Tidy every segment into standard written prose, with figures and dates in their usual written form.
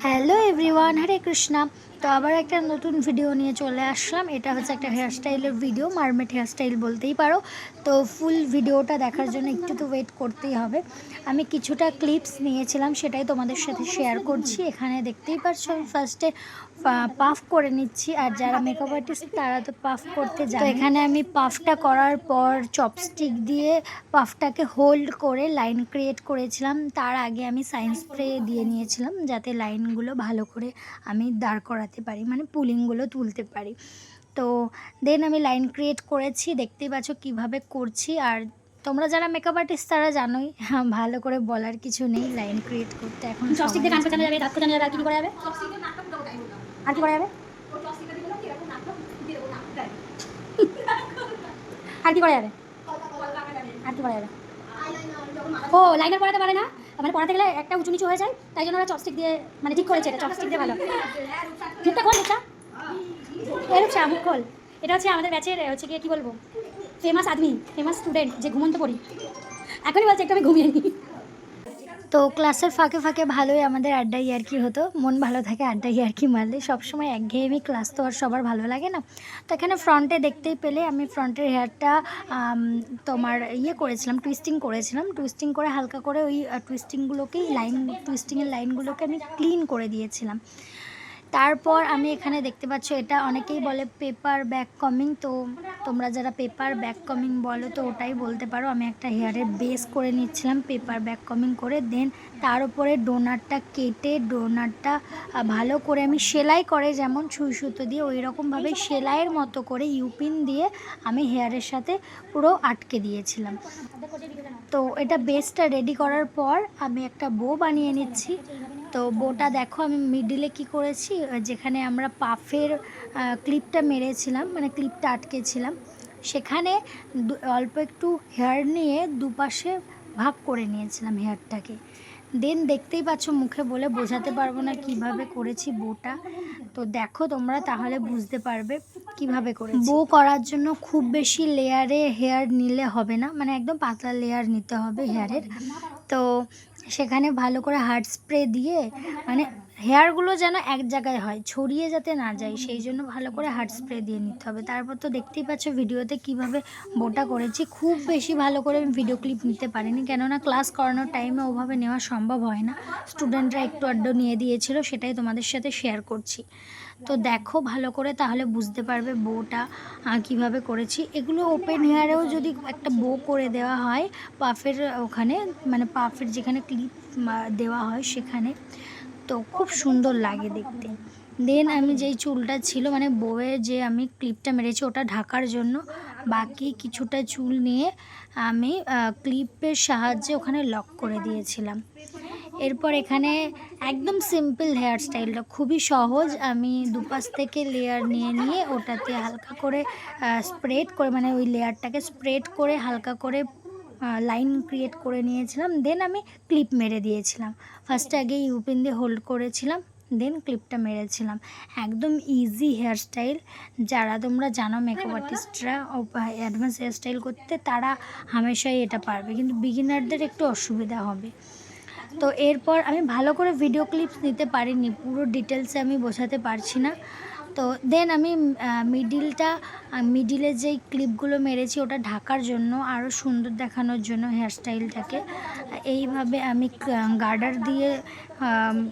Hello everyone, হরে কৃষ্ণা। তো আবার একটা নতুন ভিডিও নিয়ে চলে আসলাম। এটা হচ্ছে একটা হেয়ারস্টাইলের ভিডিও, মারমেড হেয়ারস্টাইল বলতেই পারো। তো ফুল ভিডিওটা দেখার জন্য একটু তো ওয়েট করতেই হবে। আমি কিছুটা ক্লিপস নিয়েছিলাম, সেটাই তোমাদের সাথে শেয়ার করছি। এখানে দেখতেই পাচ্ছ আমি ফার্স্টে পাফ করে নিচ্ছি, আর যারা মেকআপ আর্টিস্ট তারা তো পাফ করতে জানে। তো এখানে আমি পাফটা করার পর চপস্টিক দিয়ে পাফটাকে হোল্ড করে লাইন ক্রিয়েট করেছিলাম। তার আগে আমি সাইন স্প্রে দিয়ে নিয়েছিলাম, যাতে লাইনগুলো ভালো করে আমি দাঁড় করাতে পারি, মানে পুলিংগুলো তুলতে পারি। তো দেন আমি লাইন ক্রিয়েট করেছি, দেখতেই পাচ্ছ কীভাবে করছি। আর তোমরা যারা মেকআপ আর্টিস্ট তারা জানোই, ভালো করে বলার কিছু নেই লাইন ক্রিয়েট করতে। এখন চপস্টিক দিয়ে কান কোচানো যাবে, দাঁত কোচানো যাবে, আর কি করা যাবে? আর কি করা যাবে? আর কি করা যাবে? আর কি করা যাবে? ও লাইনার পরাতে পারে না, মানে পরাতে গেলে একটা উঁচু নিচু হয়ে যায়, তাই জন্য ওরা চপস্টিক দিয়ে মানে ঠিক করেছে। এটা চপস্টিক দিয়ে ভালো। মুখটা খোল, মুখটা এরূপসা মুখ খোল। এটা হচ্ছে আমাদের ব্যাচের হচ্ছে কি বলবো, ফেমাস আদমি, ফেমাস স্টুডেন্ট যে ঘুমন্ত পড়ি। এখনই বলছে একটু আমি ঘুমিয়ে নিই। তো ক্লাসের ফাঁকে ফাঁকে ভালোই আমাদের আড্ডা ইয়ার্কি হতো। মন ভালো থাকে আড্ডা ইয়ার্কি মারলে। সবসময় একঘেয়েমি ক্লাস তো আর সবার ভালো লাগে না। তো এখানে ফ্রন্টে দেখতেই পেলে আমি ফ্রন্টের হেয়ারটা তোমার করেছিলাম, টুইস্টিং করেছিলাম। টুইস্টিং করে হালকা করে ওই টুইস্টিংয়ের লাইনগুলোকে আমি ক্লিন করে দিয়েছিলাম। তারপর আমি এখানে দেখতে পাচ্ছ, এটা অনেকেই বলে পেপার ব্যাক কমিং। তো তোমরা যারা পেপার ব্যাক কমিং বলো তো ওটাই বলতে পারো। আমি একটা হেয়ারের বেস করে নিচ্ছিলাম পেপার ব্যাক কমিং করে। দেন তার উপরে ডোনারটা কেটে, ডোনারটা ভালো করে আমি সেলাই করে যেমন সুই সুতো দিয়ে ওই রকমভাবে সেলাইয়ের মতো করে ইউপিন দিয়ে আমি হেয়ারের সাথে পুরো আটকে দিয়েছিলাম। তো এটা বেসটা রেডি করার পর আমি একটা বো বানিয়ে নিচ্ছি। তো বোটা দেখো আমি মিডিলে কি করেছি, যেখানে আমরা পাফের ক্লিপটা মেরেছিলাম, মানে ক্লিপটা আটকেছিলাম, সেখানে অল্প একটু হেয়ার নিয়ে দুপাশে ভাগ করে নিয়েছিলাম হেয়ারটাকে। দেন দেখতেই পাচ্ছ, মুখে বলে বোঝাতে পারবো না কিভাবে করেছি বোটা। তো দেখো তোমরা, তাহলে বুঝতে পারবে কিভাবে করেছি। বো করার জন্য খুব বেশি লেয়ারে হেয়ার নিলে হবে না, মানে একদম পাতলা লেয়ার নিতে হবে হেয়ারের। তো সেখানে ভালো করে হার্ড স্প্রে দিয়ে, মানে হেয়ারগুলো যেন এক জায়গায় হয়, ছড়িয়ে যাতে না যায়, সেই জন্য ভালো করে হার্ড স্প্রে দিয়ে নিতে হবে। তারপর তো দেখতেই পাচ্ছ ভিডিওতে কিভাবে বোটা করেছি। খুব বেশি ভালো করে আমি ভিডিও ক্লিপ নিতে পারিনি, কেননা ক্লাস করানোর টাইমে ওভাবে নেওয়া সম্ভব হয় না। স্টুডেন্টরা একটু আড্ডা নিয়ে দিয়েছিল, সেটাই তোমাদের সাথে শেয়ার করছি। তো দেখো ভালো করে, তাহলে বুঝতে পারবে বোটা কিভাবে করেছি। এগুলো ওপেন হেয়ারেও যদি একটা বো করে দেওয়া হয় পাফের ওখানে, মানে পাফের যেখানে ক্লিপ দেওয়া হয় সেখানে, তো খুব সুন্দর লাগে দেখতে। দেন আমি যেই চুলটা ছিল, মানে বউয়ের যে আমি ক্লিপটা মেরেছি ওটা ঢাকার জন্য বাকি কিছুটা চুল নিয়ে আমি ক্লিপের সাহায্যে ওখানে লক করে দিয়েছিলাম। এরপর এখানে একদম সিম্পল হেয়ার স্টাইলটা খুবই সহজ। আমি দুপাশ থেকে লেয়ার নিয়ে নিয়ে ওটাতে হালকা করে স্প্রেড করে, মানে ওই লেয়ারটাকে স্প্রেড করে হালকা করে লাইন ক্রিয়েট করে নিয়েছিলাম। দেন আমি ক্লিপ মেরে দিয়েছিলাম। ফার্স্টে আগে ইউপিন দিয়ে হোল্ড করেছিলাম, দেন ক্লিপটা মেরেছিলাম। একদম ইজি হেয়ার স্টাইল। যারা তোমরা জানো মেকআপ আর্টিস্টরা অ্যাডভান্স হেয়ার স্টাইল করতে, তারা হামেশাই এটা পারবে, কিন্তু বিগিনারদের একটু অসুবিধা হবে। তো এরপর আমি ভালো করে ভিডিও ক্লিপস নিতে পারিনি, পুরো ডিটেলসে আমি বোঝাতে পারছি না। তো দেন আমি মিডিলে যেই ক্লিপগুলো মেরেছি ওটা ঢাকার জন্য, আরও সুন্দর দেখানোর জন্য হেয়ারস্টাইলটাকে এইভাবে আমি গার্ডার দিয়ে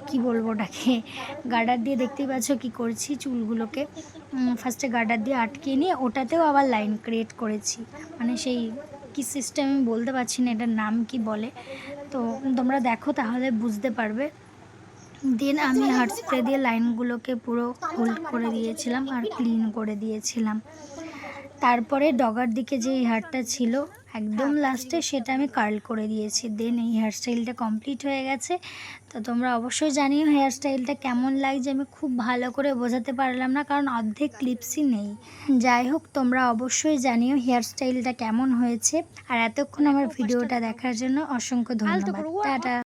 কি বলবো ওটাকে, গার্ডার দিয়ে দেখতেই পাচ্ছ কী করছি চুলগুলোকে। ফার্স্টে গার্ডার দিয়ে আটকে নিয়ে ওটাতেও আবার লাইন ক্রিয়েট করেছি, মানে সেই কি সিস্টেম আমি বলতে পারছি না, এটার নাম কি বলে। তো তোমরা দেখো তাহলে বুঝতে পারবে। দেন আমি হার্ড স্প্রে দিয়ে লাইনগুলোকে পুরো হোল্ড করে দিয়েছিলাম আর ক্লিন করে দিয়েছিলাম। তারপরে ডগার দিকে যে হেয়ারটা ছিল একদম লাস্টে, সেটা আমি কার্ল করে দিয়েছি। দেন এই হেয়ারস্টাইলটা কমপ্লিট হয়ে গেছে। তো তোমরা অবশ্যই জানিও হেয়ারস্টাইলটা কেমন লাগছে। আমি খুব ভালো করে বোঝাতে পারলাম না, কারণ অর্ধেক ক্লিপসই নেই। যাই হোক, তোমরা অবশ্যই জানিও হেয়ারস্টাইলটা কেমন হয়েছে। আর এতক্ষণ আমার ভিডিওটা দেখার জন্য অসংখ্য ধন্যবাদ। টাটা।